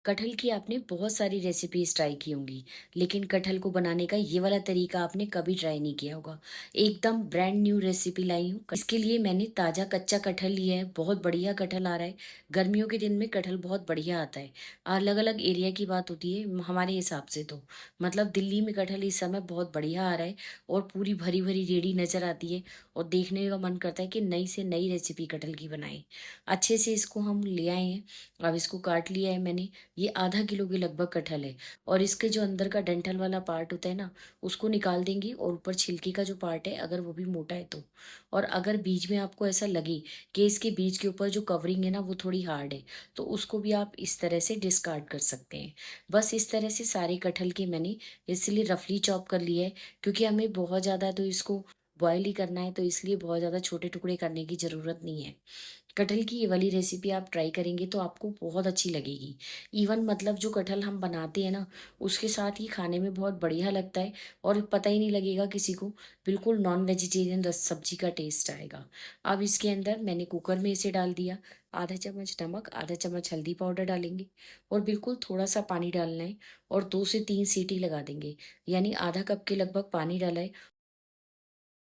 कटहल की आपने बहुत सारी रेसिपीज़ ट्राई की होंगी, लेकिन कटहल को बनाने का ये वाला तरीका आपने कभी ट्राई नहीं किया होगा। एकदम ब्रांड न्यू रेसिपी लाई हूँ। इसके लिए मैंने ताज़ा कच्चा कटहल लिया है, बहुत बढ़िया कटहल आ रहा है। गर्मियों के दिन में कटहल बहुत बढ़िया आता है। अलग-अलग एरिया की बात होती है हमारे हिसाब से तो। मतलब दिल्ली में कटहल इस समय बहुत बढ़िया आ रहा है और पूरी भरी-भरी रेहड़ी नज़र आती है और देखने का मन करता है कि नई से नई रेसिपी कटहल की बनाएँ। अच्छे से इसको हम ले आए हैं, अब इसको काट लिया है मैंने। ये आधा किलो के लगभग कटहल है और इसके जो अंदर का डंठल वाला पार्ट होता है ना, उसको निकाल देंगे और ऊपर छिलके का जो पार्ट है अगर वो भी मोटा है तो। और अगर बीच में आपको ऐसा लगे कि इसके बीच के ऊपर जो कवरिंग है ना वो थोड़ी हार्ड है, तो उसको भी आप इस तरह से डिस्कार्ड कर सकते हैं। बस इस तरह से सारे कटहल के मैंने इसलिए रफली चॉप कर लिया है, क्योंकि हमें बहुत ज़्यादा तो इसको बॉयल ही करना है, तो इसलिए बहुत ज़्यादा छोटे टुकड़े करने की ज़रूरत नहीं है। कटहल की ये वाली रेसिपी आप ट्राई करेंगे तो आपको बहुत अच्छी लगेगी। इवन मतलब जो कटहल हम बनाते हैं ना, उसके साथ ही खाने में बहुत बढ़िया लगता है और पता ही नहीं लगेगा किसी को, बिल्कुल नॉन वेजिटेरियन रस सब्जी का टेस्ट आएगा। अब इसके अंदर मैंने कुकर में इसे डाल दिया, आधा चम्मच नमक, आधा चम्मच हल्दी पाउडर डालेंगे और बिल्कुल थोड़ा-सा पानी डालना है और 2 से 3 सीटी लगा देंगे। यानी आधा कप के लगभग पानी डाला है।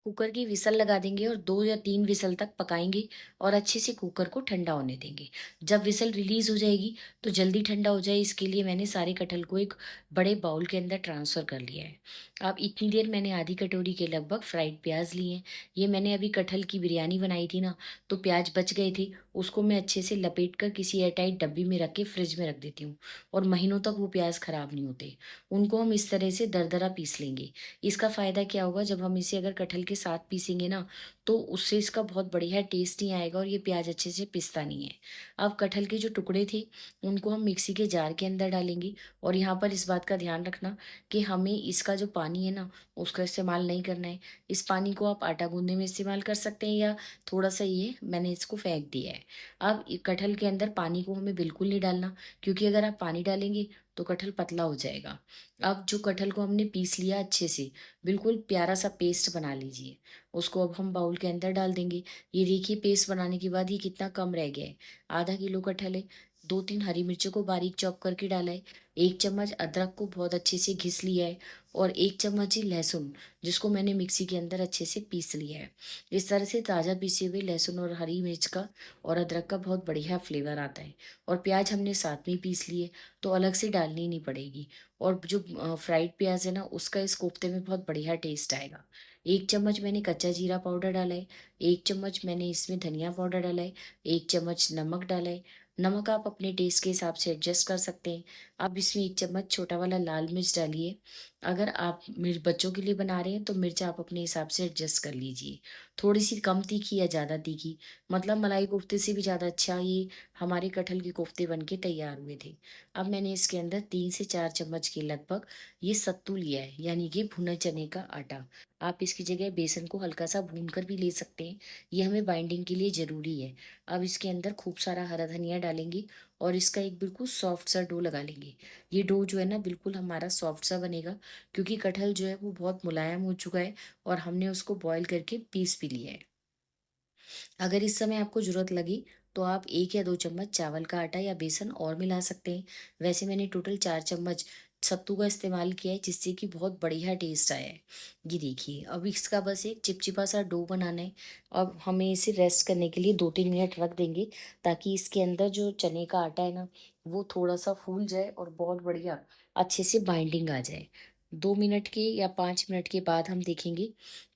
कुकर की विसल लगा देंगे और 2 या 3 विसल तक पकाएँगे और अच्छे से कुकर को ठंडा होने देंगे। जब विसल रिलीज़ हो जाएगी, तो जल्दी ठंडा हो जाए इसके लिए मैंने सारे कटहल को एक बड़े बाउल के अंदर ट्रांसफ़र कर लिया है। अब इतनी देर मैंने आधी कटोरी के लगभग फ्राइड प्याज़ लिए हैं। ये मैंने अभी कटहल की बिरयानी बनाई थी ना, तो प्याज़ बच गए थे, उसको मैं अच्छे से लपेट कर किसी एयरटाइट डब्बी में रख के फ्रिज में रख देती हूँ और महीनों तक वो प्याज़ खराब नहीं होते। उनको हम इस तरह से दरदरा पीस लेंगे। इसका फ़ायदा क्या होगा, जब हम इसे अगर कटहल के साथ पीसेंगे ना, तो उससे इसका बहुत बढ़िया टेस्ट नहीं आएगा और ये प्याज़ अच्छे से पिसता नहीं है। अब कटहल के जो टुकड़े थे, उनको हम मिक्सी के जार के अंदर डालेंगे और यहाँ पर इस बात का ध्यान रखना कि हमें इसका जो पानी है ना, उसका इस्तेमाल नहीं करना है। इस पानी को आप आटा गूँथने में इस्तेमाल कर सकते हैं या थोड़ा-सा ये मैंने इसको फेंक दिया है। अब कटहल के अंदर पानी को हमें बिल्कुल नहीं डालना, क्योंकि अगर आप पानी डालेंगे, तो कटहल पतला हो जाएगा। अब जो कटहल को हमने पीस लिया अच्छे से, बिल्कुल प्यारा-सा पेस्ट बना लीजिए। उसको अब हम बाउल के अंदर डाल देंगे। ये देखिए पेस्ट बनाने के बाद ये कितना कम रह गया है। आधा किलो कटहल है, 2-3 हरी मिर्चों को बारीक चॉप करके डाला है, 1 चम्मच अदरक को बहुत अच्छे से घिस लिया है और 1 चम्मच ही लहसुन, जिसको मैंने मिक्सी के अंदर अच्छे से पीस लिया है। इस तरह से ताज़ा पीसे हुए लहसुन और हरी मिर्च का और अदरक का बहुत बढ़िया फ्लेवर आता है और प्याज़ हमने साथ में ही पीस लिए, तो अलग से डालनी नहीं पड़ेगी। और जो फ्राइड प्याज़ है ना, उसका इस कोफ्ते में बहुत बढ़िया टेस्ट आएगा। 1 चम्मच मैंने कच्चा जीरा पाउडर डाला है, 1 चम्मच मैंने इसमें धनिया पाउडर डाला है, 1 चम्मच नमक डाला है। नमक आप अपने टेस्ट के हिसाब से एडजस्ट कर सकते हैं। आप इसमें 1 चम्मच छोटा वाला लाल मिर्च डालिए। अगर आप बच्चों के लिए बना रहे हैं, तो मिर्च आप अपने हिसाब से एडजस्ट कर लीजिए। थोड़ी-सी कम तीखी या ज़्यादा तीखी, मतलब मलाई कोफ्ते से भी ज़्यादा अच्छा ये हमारे कटहल के कोफ्ते बन के तैयार हुए थे। अब मैंने इसके अंदर 3 से 4 चम्मच के लगभग ये सत्तू लिया है, यानी कि भुना चने का आटा। आप इसकी जगह बेसन को हल्का-सा भून कर भी ले सकते हैं, ये हमें बाइंडिंग के लिए ज़रूरी है। अब इसके अंदर खूब सारा हरा धनिया डालेंगे और इसका एक बिल्कुल सॉफ्ट सा डो लगा लेंगे। ये डो जो है ना बिल्कुल हमारा सॉफ्ट सा बनेगा, क्योंकि कटहल जो है वो बहुत मुलायम हो चुका है और हमने उसको बॉयल करके पीस भी लिया है। अगर इस समय आपको ज़रूरत लगी, तो आप 1 या 2 चम्मच चावल का आटा या बेसन और मिला सकते हैं। वैसे मैंने टोटल 4 चम्मच सत्तू का इस्तेमाल किया है, जिससे कि बहुत बढ़िया टेस्ट आया है। ये देखिए, अब इसका बस एक चिपचिपा सा डो बनाना है। अब हमें इसे रेस्ट करने के लिए 2-3 मिनट रख देंगे, ताकि इसके अंदर जो चने का आटा है ना, वो थोड़ा-सा फूल जाए और बहुत बढ़िया अच्छे से बाइंडिंग आ जाए। 2 मिनट के या 5 मिनट के बाद हम देखेंगे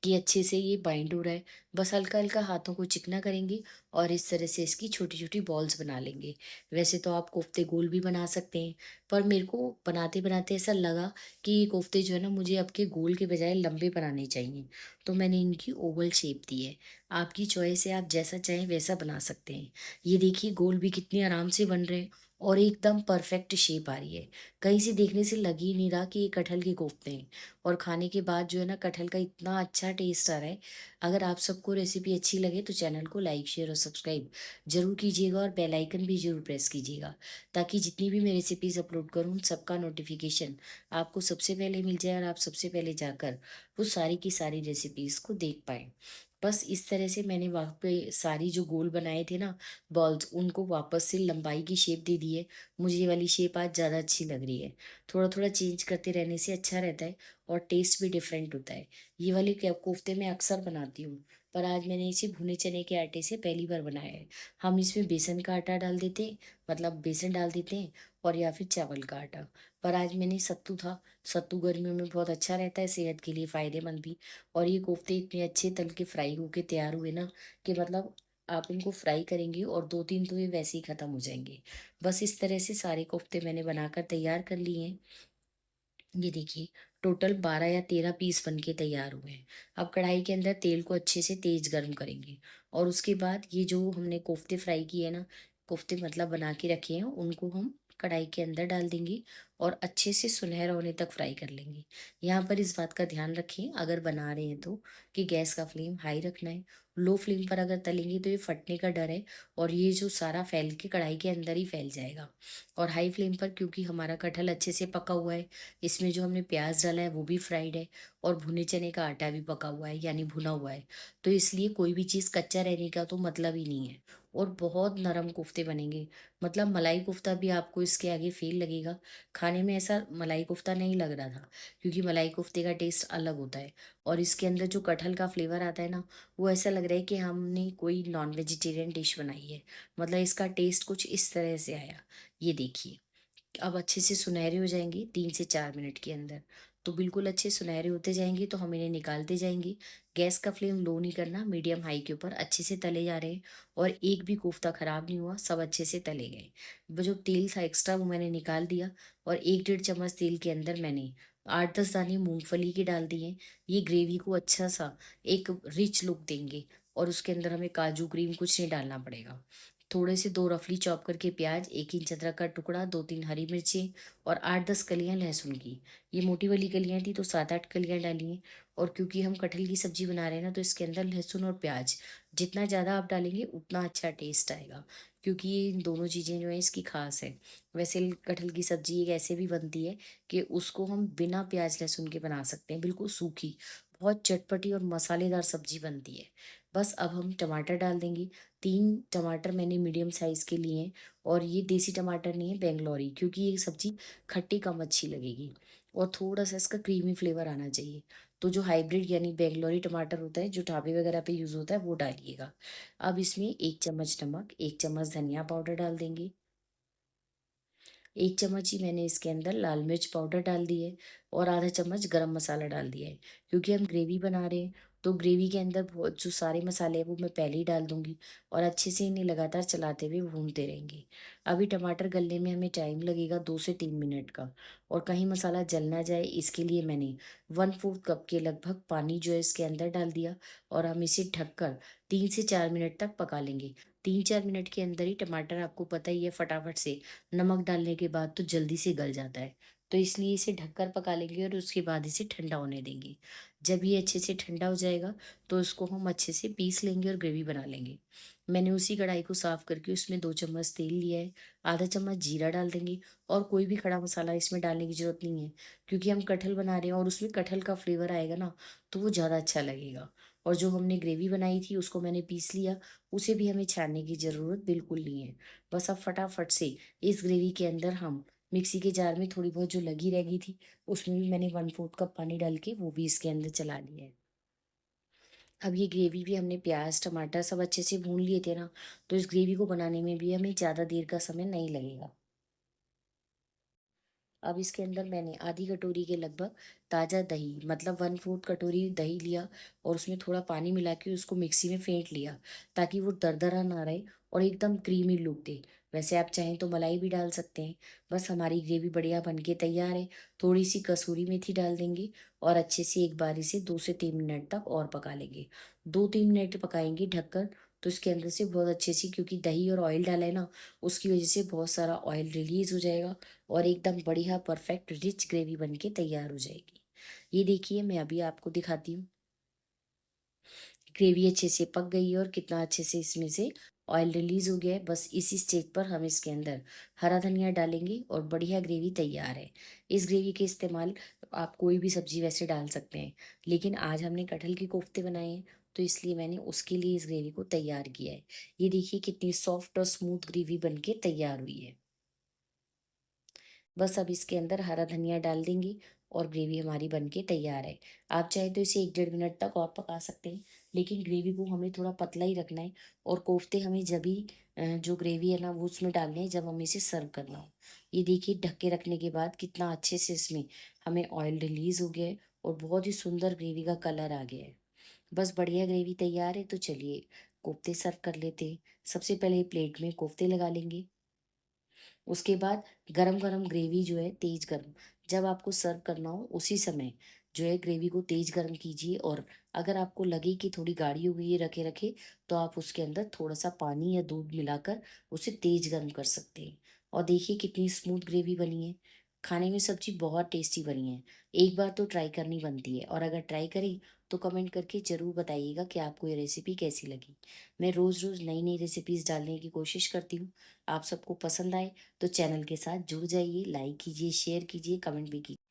कि अच्छे से ये बाइंड हो रहा है। बस हल्का-हल्का हाथों को चिकना करेंगे और इस तरह से इसकी छोटी-छोटी बॉल्स बना लेंगे। वैसे तो आप कोफ्ते गोल भी बना सकते हैं, पर मेरे को बनाते-बनाते ऐसा लगा कि ये कोफ्ते जो है ना मुझे अब के गोल के बजाय लंबे बनाने चाहिए, तो मैंने इनकी ओवल शेप दी है। आपकी चॉइस है, आप जैसा चाहें वैसा बना सकते हैं। ये देखिए गोल भी कितने आराम से बन रहे हैं और एकदम परफेक्ट शेप आ रही है। कहीं से देखने से लग ही नहीं रहा कि ये कटहल के कोफ्ते हैं और खाने के बाद जो है ना कटहल का इतना अच्छा टेस्ट आ रहा है। अगर आप सबको रेसिपी अच्छी लगे तो चैनल को लाइक, शेयर और सब्सक्राइब ज़रूर कीजिएगा और बेल आइकन भी ज़रूर प्रेस कीजिएगा, ताकि जितनी भी मैं रेसिपीज़ अपलोड करूँ उन सबका नोटिफिकेशन आपको सबसे पहले मिल जाए और आप सबसे पहले जाकर वो सारी की सारी रेसिपीज़ को देख पाएँ। बस इस तरह से मैंने वहाँ पे सारी जो गोल बनाए थे ना बॉल्स, उनको वापस से लंबाई की शेप दे दी है। मुझे ये वाली शेप आज ज़्यादा अच्छी लग रही है। थोड़ा-थोड़ा चेंज करते रहने से अच्छा रहता है और टेस्ट भी डिफरेंट होता है। ये वाले कोफ्ते मैं अक्सर बनाती हूँ, पर आज मैंने इसे भुने चने के आटे से पहली बार बनाया है। हम इसमें बेसन का आटा डाल देते हैं, मतलब बेसन डाल देते हैं, और या फिर चावल का आटा। पर आज मैंने सत्तू था, सत्तू गर्मियों में बहुत अच्छा रहता है, सेहत के लिए फ़ायदेमंद भी। और ये कोफ्ते इतने अच्छे तल के फ्राई होके तैयार हुए ना, कि मतलब आप इनको फ्राई करेंगे और 2-3 तो ये वैसे ही ख़त्म हो जाएँगे। बस इस तरह से सारे कोफ्ते मैंने बनाकर तैयार कर लिए हैं। ये देखिए, टोटल 12 या 13 पीस बन के तैयार हुए हैं। अब कढ़ाई के अंदर तेल को अच्छे से तेज़ गरम करेंगे, और उसके बाद ये जो हमने कोफ्ते फ्राई किए हैं ना, कोफ्ते मतलब बना के रखे हैं, उनको हम कढ़ाई के अंदर डाल देंगे और अच्छे से सुनहरा होने तक फ्राई कर लेंगे। यहाँ पर इस बात का ध्यान रखें अगर बना रहे हैं तो, कि गैस का फ्लेम हाई रखना है। लो फ्लेम पर अगर तलेंगे तो ये फटने का डर है, और ये जो सारा फैल के कढ़ाई के अंदर ही फैल जाएगा। और हाई फ्लेम पर, क्योंकि हमारा कटहल अच्छे से पका हुआ है, इसमें जो हमने प्याज डाला है वो भी फ्राइड है, और भुने चने का आटा भी पका हुआ है, यानी भुना हुआ है। तो इसलिए कोई भी चीज़ कच्चा रहने का तो मतलब ही नहीं है। और बहुत नरम कोफ्ते बनेंगे, मतलब मलाई कोफ्ता भी आपको इसके आगे फेल लगेगा। खाने में ऐसा मलाई कोफ्ता नहीं लग रहा था, क्योंकि मलाई कोफ्ते का टेस्ट अलग होता है, और इसके अंदर जो कटहल का फ्लेवर आता है ना, वो ऐसा लग रहा है कि हमने कोई नॉन वेजिटेरियन डिश बनाई है। मतलब इसका टेस्ट कुछ इस तरह से आया। ये देखिए, अब अच्छे से सुनहरे हो जाएँगे 3 से 4 मिनट के अंदर। तो बिल्कुल अच्छे सुनहरे होते जाएँगे तो हम इन्हें निकालते जाएँगे। गैस का फ्लेम लो नहीं करना, मीडियम हाई के ऊपर अच्छे से तले जा रहे हैं, और एक भी कोफ्ता खराब नहीं हुआ, सब अच्छे से तले गए। वो जो तेल था एक्स्ट्रा वो मैंने निकाल दिया, और 1 डेढ़ चम्मच तेल के अंदर मैंने 8-10 दाने मूँगफली के डाल दिए। ये ग्रेवी को अच्छा-सा एक रिच लुक देंगे, और उसके अंदर हमें काजू, क्रीम कुछ नहीं डालना पड़ेगा। थोड़े से 2 रफली चॉप करके प्याज, 1 इंच अदरक का टुकड़ा, 2-3 हरी मिर्ची, और 8-10 कलियां लहसुन की। ये मोटी वाली कलियां थी तो 7-8 कलियां डाली हैं। और क्योंकि हम कटहल की सब्जी बना रहे हैं ना, तो इसके अंदर लहसुन और प्याज जितना ज़्यादा आप डालेंगे उतना अच्छा टेस्ट आएगा, क्योंकि ये इन दोनों चीज़ें जो है इसकी खास है। वैसे कटहल की सब्जी एक ऐसे भी बनती है कि उसको हम बिना प्याज लहसुन के बना सकते हैं, बिल्कुल सूखी, बहुत चटपटी और मसालेदार सब्जी बनती है। बस अब हम टमाटर डाल देंगे। 3 टमाटर मैंने मीडियम साइज़ के लिए हैं, और ये देसी टमाटर नहीं है, बैंगलोरी, क्योंकि ये सब्ज़ी खट्टी कम अच्छी लगेगी, और थोड़ा-सा इसका क्रीमी फ्लेवर आना चाहिए। तो जो हाइब्रिड यानी बैंगलोरी टमाटर होता है, जो ढाबे वगैरह पे यूज़ होता है, वो डालिएगा। अब इसमें 1 चम्मच नमक, 1 चम्मच धनिया पाउडर डाल देंगे। 1 चम्मच ही मैंने इसके अंदर लाल मिर्च पाउडर डाल दी है, और आधा चम्मच गरम मसाला डाल दिया है। क्योंकि हम ग्रेवी बना रहे हैं, तो ग्रेवी के अंदर बहुत जो सारे मसाले हैं वो मैं पहले ही डाल दूँगी, और अच्छे से इन्हें लगातार चलाते हुए भूनते रहेंगे। अभी टमाटर गलने में हमें टाइम लगेगा 2 से 3 मिनट का, और कहीं मसाला जल ना जाए इसके लिए मैंने 1/4 कप के लगभग पानी जो है इसके अंदर डाल दिया, और हम इसे ढककर 3 से 4 मिनट तक पका लेंगे। 3-4 मिनट के अंदर ही टमाटर, आपको पता ही है, फटाफट से नमक डालने के बाद तो जल्दी से गल जाता है। तो इसलिए इसे ढककर पका लेंगे, और उसके बाद इसे ठंडा होने देंगे। जब ये अच्छे से ठंडा हो जाएगा, तो इसको हम अच्छे से पीस लेंगे और ग्रेवी बना लेंगे। मैंने उसी कढ़ाई को साफ करके उसमें 2 चम्मच तेल लिया है, आधा चम्मच जीरा डाल देंगे, और कोई भी खड़ा मसाला इसमें डालने की ज़रूरत नहीं है, क्योंकि हम कटहल बना रहे हैं और उसमें कटहल का फ्लेवर आएगा ना, तो वो ज़्यादा अच्छा लगेगा। और जो हमने ग्रेवी बनाई थी उसको मैंने पीस लिया, उसे भी हमें छानने की ज़रूरत बिल्कुल नहीं है। बस अब फटाफट से इस ग्रेवी के अंदर हम मिक्सी के जार में थोड़ी बहुत जो लगी रह गई थी, उसमें भी मैंने 1/4 कप पानी डाल के वो भी इसके अंदर चला लिया है। अब ये ग्रेवी भी हमने प्याज़, टमाटर सब अच्छे से भून लिए थे ना, तो इस ग्रेवी को बनाने में भी हमें ज़्यादा देर का समय नहीं लगेगा। अब इसके अंदर मैंने आधी कटोरी के लगभग ताज़ा दही, मतलब 1/4 कटोरी दही लिया, और उसमें थोड़ा पानी मिला के उसको मिक्सी में फेंट लिया, ताकि वो दरदरा ना रहे और एकदम क्रीमी लुक दे। वैसे आप चाहें तो मलाई भी डाल सकते हैं। बस हमारी ग्रेवी बढ़िया बन के तैयार है। थोड़ी सी कसूरी मेथी डाल देंगे, और अच्छे से एक बारी से 2 से 3 मिनट तक और पका लेंगे। 2-3 मिनट पकाएंगे ढककर, तो इसके अंदर से बहुत अच्छे से, क्योंकि दही और ऑयल डाला है ना, उसकी वजह से बहुत सारा ऑयल रिलीज हो जाएगा, और एकदम बढ़िया परफेक्ट रिच ग्रेवी बन के तैयार हो जाएगी। ये देखिए, मैं अभी आपको दिखाती हूँ। ग्रेवी अच्छे से पक गई है, और कितना अच्छे से इसमें से ऑयल रिलीज हो गया है। बस इसी स्टेज पर हम इसके अंदर हरा धनिया डालेंगे, और बढ़िया ग्रेवी तैयार है। इस ग्रेवी के इस्तेमाल आप कोई भी सब्जी वैसे डाल सकते हैं, लेकिन आज हमने कटहल के कोफ्ते बनाए हैं, तो इसलिए मैंने उसके लिए इस ग्रेवी को तैयार किया है। ये देखिए कितनी सॉफ्ट और स्मूथ ग्रेवी बन के तैयार हुई है। बस अब इसके अंदर हरा धनिया डाल देंगे और ग्रेवी हमारी बन के तैयार है। आप चाहे तो इसे 1 डेढ़ मिनट तक और पका सकते हैं, लेकिन ग्रेवी को हमें थोड़ा पतला ही रखना है और कोफ्ते हमें जभी जो ग्रेवी है ना वो उसमें डालने हैं जब हमें इसे सर्व करना हो। ये देखिए ढक के रखने के बाद कितना अच्छे से इसमें हमें ऑयल रिलीज़ हो गया है और बहुत ही सुंदर ग्रेवी का कलर आ गया है। बस बढ़िया ग्रेवी तैयार है, तो चलिए कोफ्ते सर्व कर लेते हैं। सबसे पहले प्लेट में कोफ्ते लगा लेंगे। उसके बाद गरम-गरम ग्रेवी जो है तेज़ गरम, जब आपको सर्व करना हो उसी समय जो है ग्रेवी को तेज़ गरम कीजिए और अगर आपको लगे कि थोड़ी गाढ़ी हो गई है रखे-रखे, तो आप उसके अंदर थोड़ा-सा पानी या दूध मिलाकर उसे तेज़ गरम कर सकते हैं। और देखिए कितनी स्मूथ ग्रेवी बनी है। खाने में सब्ज़ी बहुत टेस्टी बनी है। एक बार तो ट्राई करनी बनती है और अगर ट्राई करी तो कमेंट करके ज़रूर बताइएगा कि आपको ये रेसिपी कैसी लगी। मैं रोज़-रोज़ नई-नई रेसिपीज़ डालने की कोशिश करती हूँ। आप सबको पसंद आए तो चैनल के साथ जुड़ जाइए, लाइक कीजिए, शेयर कीजिए, कमेंट भी कीजिए।